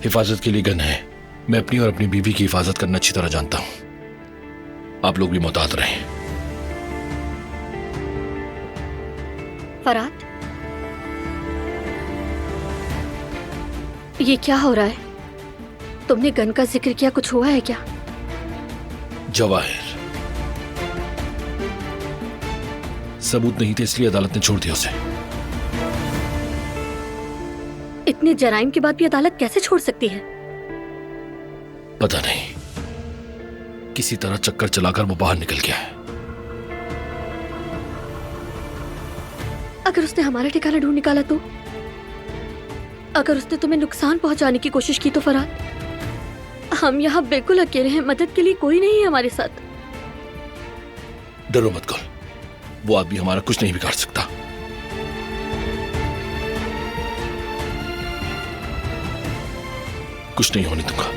हिफाजत के लिए गन है। मैं अपनी और अपनी बीवी की हिफाजत करना अच्छी तरह जानता हूं। आप लोग भी मोहतात रहें। फरात, ये क्या हो रहा है? तुमने गन का जिक्र किया, कुछ हुआ है क्या? जवाहिर सबूत नहीं थे, इसलिए अदालत ने छोड़ दिया उसे। इतने जराइम के बाद भी अदालत कैसे छोड़ सकती है? पता नहीं, किसी तरह चक्कर चलाकर वो बाहर निकल गया है। अगर उसने हमारा ठिकाना ढूंढ निकाला तो? अगर उसने तुम्हें नुकसान पहुंचाने की कोशिश की तो फरात, हम यहाँ बिल्कुल अकेले हैं, मदद के लिए कोई नहीं है हमारे साथ। डरो मत गुल, वो आदमी हमारा कुछ नहीं बिगाड़ सकता। कुछ नहीं होने दूंगा।